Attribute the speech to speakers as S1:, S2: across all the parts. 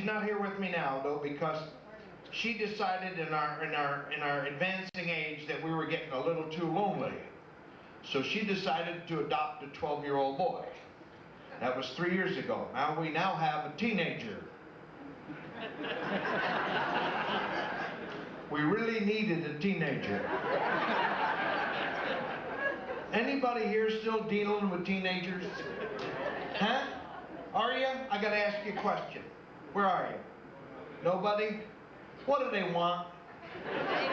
S1: She's not here with me now, though, because she decided in our advancing age that we were getting a little too lonely. So she decided to adopt a 12-year-old boy. That was 3 years ago. We now have a teenager. We really needed a teenager. Anybody here still dealing with teenagers? Huh? Are you? I gotta ask you a question. Where are you? Nobody? What do they want?
S2: They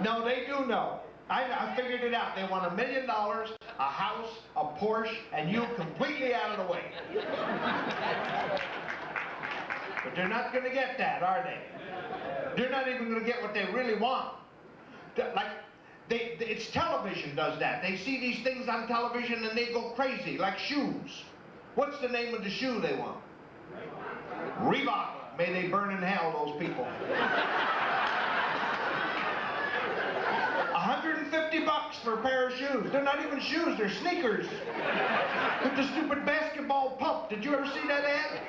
S2: don't know.
S1: No, they do know. I figured it out. They want $1 million, a house, a Porsche, and you completely out of the way. But they're not going to get that, are they? They're not even going to get what they really want. It's television does that. They see these things on television and they go crazy, like shoes. What's the name of the shoe they want? Reebok. May they burn in hell, those people. $150 for a pair of shoes. They're not even shoes, they're sneakers. With the stupid basketball pump. Did you ever see that ad?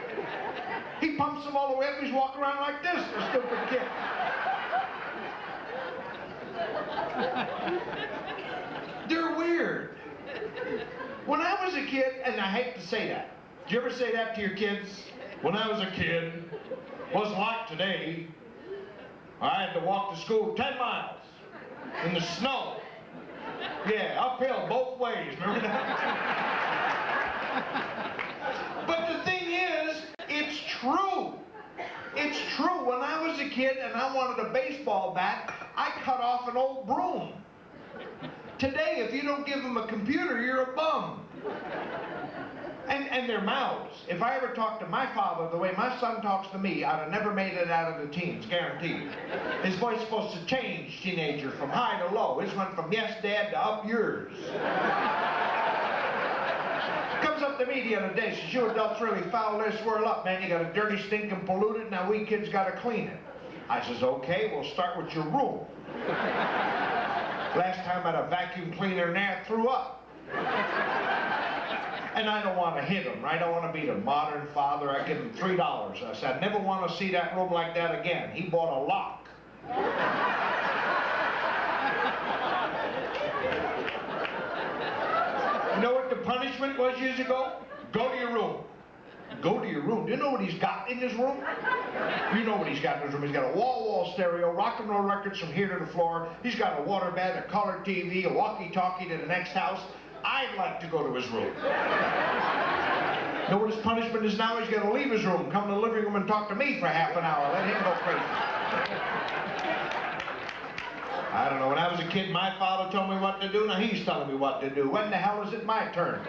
S1: He pumps them all the way up, he's walking around like this, the stupid kid. They're weird. When I was a kid, and I hate to say that, did you ever say that to your kids? When I was a kid, wasn't like today. I had to walk to school 10 miles in the snow. Yeah, uphill both ways, remember that? But the thing is, it's true. It's true. When I was a kid and I wanted a baseball bat, I cut off an old broom. Today, if you don't give them a computer, you're a bum. And their mouths. If I ever talked to my father the way my son talks to me, I'd have never made it out of the teens, guaranteed. His voice is supposed to change, teenager, from high to low. His went from yes, Dad, to up yours. Comes up to me the other day, says, you adults really foul this world up, man. You got a dirty, stinking, polluted, now we kids got to clean it. I says, okay, we'll start with your room. Last time I had a vacuum cleaner in there, threw up. And I don't want to hit him, right? I don't want to be the modern father. I give him $3. I said, I never want to see that room like that again. He bought a lock. You know what the punishment was years ago? Go to your room. Go to your room. Do you know what he's got in his room? You know what he's got in his room. He's got a wall-wall stereo, rock and roll records from here to the floor. He's got a waterbed, a color TV, a walkie-talkie to the next house. I'd like to go to his room. You know what his punishment is now? He's got to leave his room, come to the living room and talk to me for half an hour. Let him go crazy. I don't know. When I was a kid, my father told me what to do. Now he's telling me what to do. When the hell is it my turn?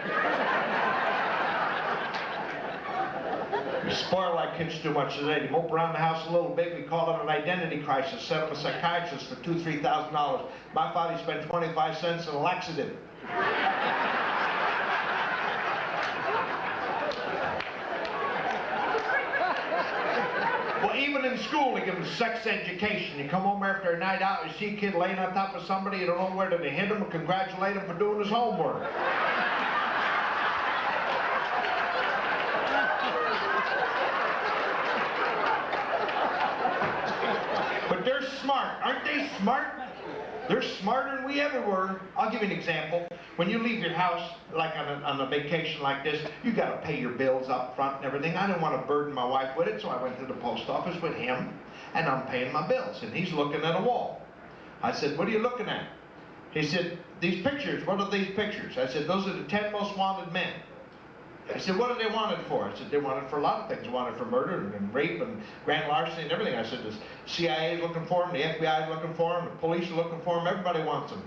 S1: We spoil our kids too much today. They mope around the house a little bit. We call it an identity crisis. Send them a psychiatrist for $2,000, $3,000. My father spent 25 cents on a laxative. Well, even in school, they give them sex education. You come home after a night out, you see a kid laying on top of somebody, you don't know whether to hit him or congratulate him for doing his homework. But they're smart. Aren't they smart? They're smarter than we ever were. I'll give you an example. When you leave your house, like on a vacation like this, you got to pay your bills up front and everything. I didn't want to burden my wife with it, so I went to the post office with him, and I'm paying my bills, and he's looking at a wall. I said, what are you looking at? He said, these pictures. What are these pictures? I said, those are the 10 most wanted men. I said, what are they wanted for? I said, they're wanted for a lot of things. Wanted for murder and rape and grand larceny and everything. I said, the CIA is looking for them, the FBI is looking for them, the police are looking for them, everybody wants them.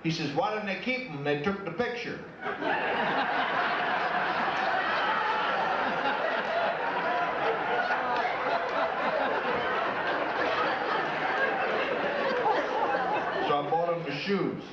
S1: He says, why didn't they keep them? They took the picture. So I bought him the shoes.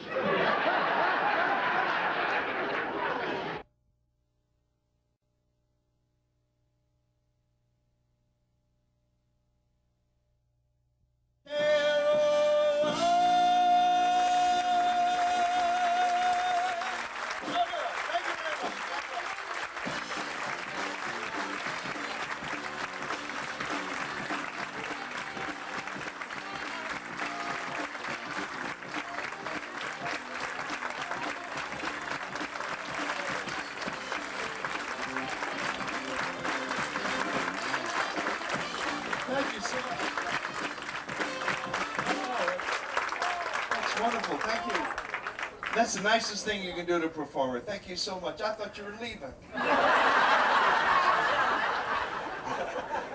S3: That's the nicest thing you can do to a performer. Thank you so much. I thought you were leaving.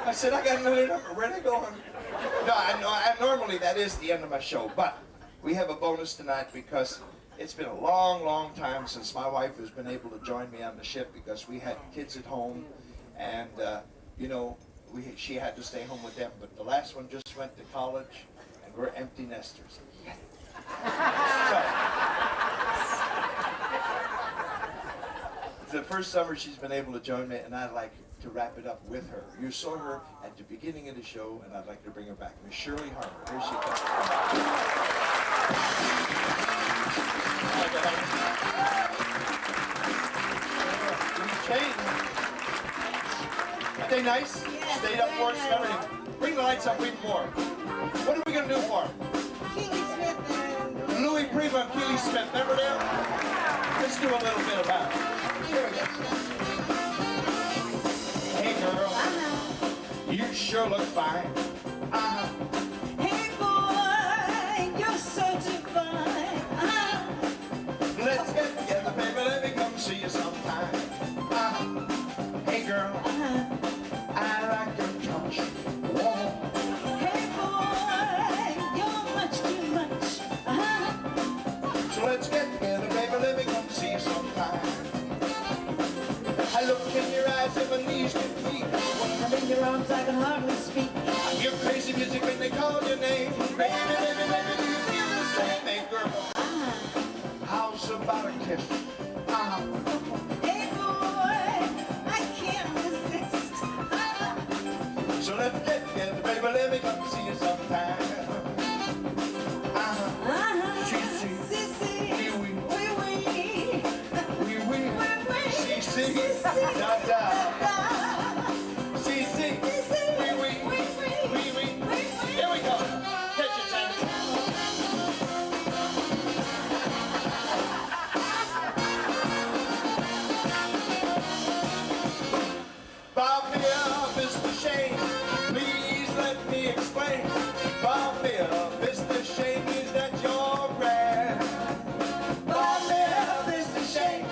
S3: I said, I got another number. Where are they going? No, I normally that is the end of my show, but we have a bonus tonight because it's been a long, long time since my wife has been able to join me on the ship because we had kids at home, and you know, she had to stay home with them. But the last one just went to college, and we're empty nesters. Yes. So, the first summer she's been able to join me, and I'd like to wrap it up with her. You saw her at the beginning of the show, and I'd like to bring her back. Miss Shirley Harmer. Here she comes. Aren't they nice?
S2: Yes,
S3: Stayed up for us and everything. Bring the lights up even more. What are we going to do for them?
S2: Keely Smith and
S3: Louis Prima and Keely Smith. Remember them? Let's do a little bit about it. Here we go. Hey girl, you sure look fine.
S2: Hey boy, you're so divine.
S3: Let's get together, baby, let me come see you sometime. Hey girl, I like your touch. Whoa.
S2: Hey boy, you're much too much.
S3: So let's get together, baby, let me come see you sometime. I look in your eyes and my knees get weak.
S2: When I'm in your arms, I can hardly speak.
S3: I hear crazy music when they call your name. Baby, baby, baby, do you feel the same? Hey girl, how's about a kiss?
S2: Hey boy, I can't resist.
S3: So let's get together, baby, let me come see you sometime. Da da. See, see. Here we go. Catch it, Sandy. Bob me up, Mr. Shane. Please let me explain. Bob me up, Mr. Shane. Is that your brand? Bob me up, Mr. Shane.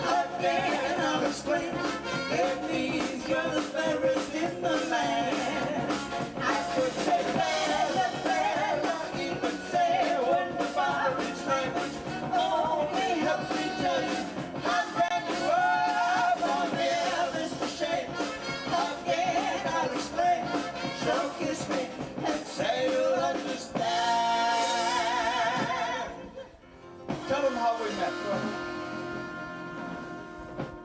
S3: Again, I'll explain. It means you're the fairest in the land. I could say bad, even say when the Bobby's language only helps me tell you how grand you are. Bob me up, Mr. Shane. Again, I'll explain. So kiss me and say you'll understand. Tell them how we met.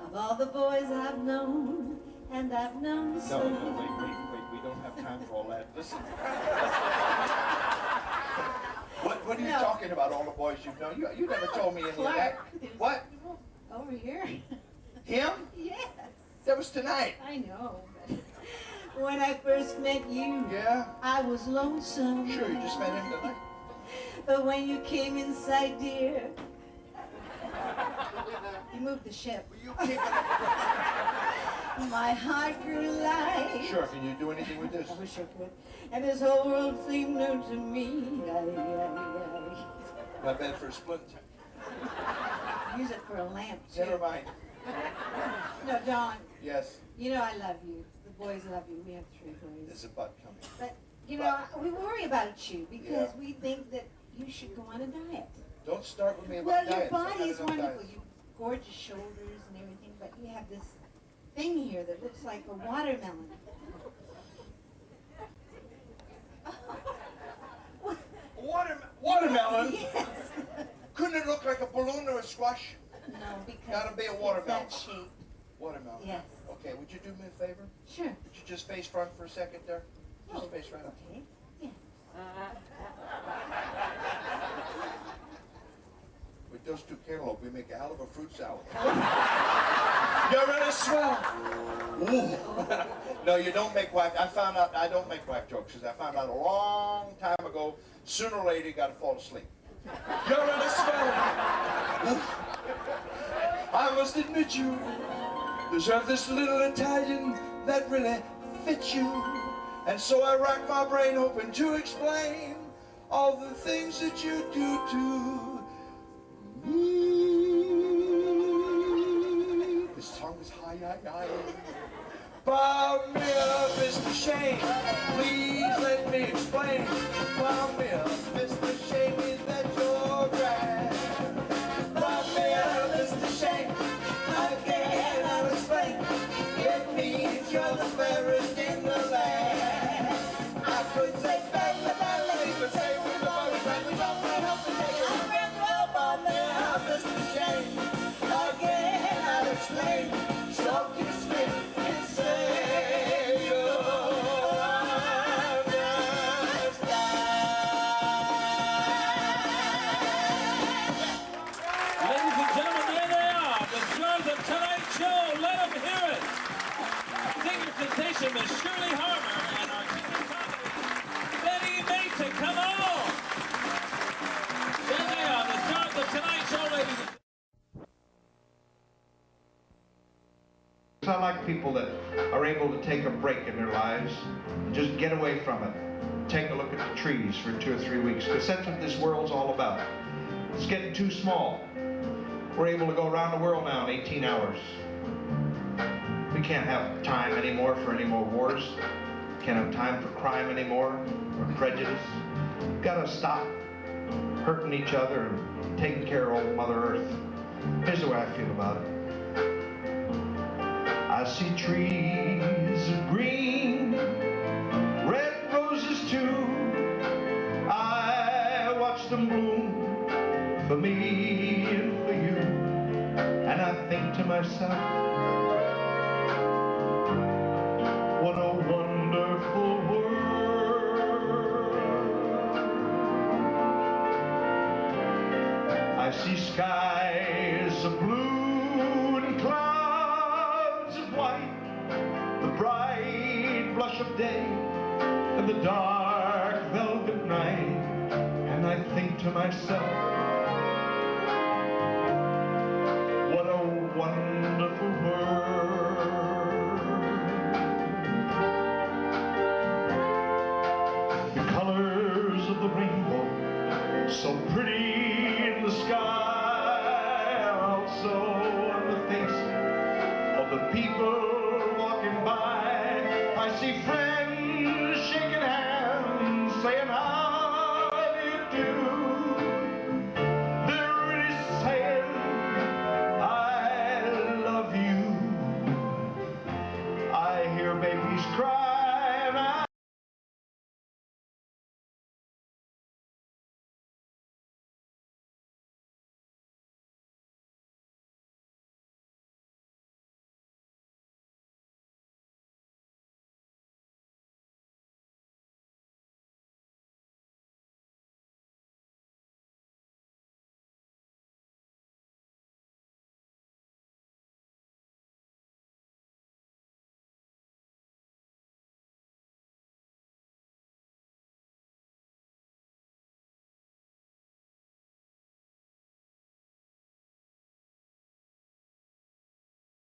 S2: Of all the boys I've known, and I've known
S3: No,
S2: so.
S3: wait. We don't have time for all that. Listen. What are you talking about, all the boys you've known? You never told me any of that.
S2: Clark,
S3: What?
S2: Over here.
S3: Him?
S2: Yes,
S3: That was tonight.
S2: I know. But when I first met you,
S3: Yeah?
S2: I was lonesome.
S3: Sure, you just met him tonight.
S2: But when you came inside, dear, you moved the ship.
S3: Will you keep it?
S2: My heart grew light.
S3: Sure, can you do anything with this?
S2: I wish I could. And this whole world seemed new to me.
S3: Not bad for a splint.
S2: Use it for a lamp, too.
S3: Never mind.
S2: No, Don,
S3: Yes,
S2: you know I love you. The boys love you. We have 3 boys.
S3: there's a butt coming.
S2: But, you know, we worry about you because
S3: Yeah.
S2: we think that you should go on a diet.
S3: Don't start with me about
S2: Well, your
S3: diets. I've
S2: body
S3: had
S2: is
S3: enough
S2: wonderful.
S3: diets.
S2: You gorgeous shoulders and everything, but you have this thing here that looks like a watermelon.
S3: Watermelon?
S2: Yes.
S3: Couldn't it look like a balloon or a squash?
S2: No, because
S3: Gotta be a
S2: it's
S3: watermelon.
S2: that shape.
S3: Watermelon.
S2: Yes.
S3: Okay, would you do me a favor?
S2: Sure.
S3: Would you just face front for a second there? Just face right up.
S2: Okay. Yeah.
S3: With those 2 cantaloupe, we make a hell of a fruit salad. You're ready to swell. Ooh. No, you don't make whack. I found out I don't make whack jokes because I found out a long time ago. Sooner or later, you got to fall asleep. You're ready to swell. I must admit you deserve this little Italian that really fits you. And so I rack my brain hoping to explain all the things that you do to me. Bob me up, Mr. Shane. Please let me explain. Bob me up, Mr. Shane, is that your right? Bob me up, Mr. Shane. Again, I'll explain. It means you're the fairest in the land. I could say bang the ballet, but say we're the body, and we don't help to take it. I'm ready to Bob me up, Mr. Shane. Again, I'll explain. So you spit and say you understand.
S4: Ladies and gentlemen, there they are, the stars of tonight's show. Let them hear it. Singer sensation Miss Shirley Harmer and our senior comedy, Beni Mason. Come on. There they are, the stars of tonight's show, ladies and gentlemen.
S1: I like people that are able to take a break in their lives and just get away from it. Take a look at the trees for 2 or 3 weeks, because that's what this world's all about. It's getting too small. We're able to go around the world now in 18 hours. We can't have time anymore for any more wars. Can't have time for crime anymore, or prejudice. We've got to stop hurting each other and taking care of old Mother Earth. Here's the way I feel about it. I see trees of green, red roses too. I watch them bloom for me and for you. And I think to myself, what a wonderful world. I see skies of blue and clouds of white, the bright blush of day and the dark velvet night. And I think to myself, what a wonderful world. The colors of the rainbow, so pretty in the sky, also on the face of the people walking by. I see friends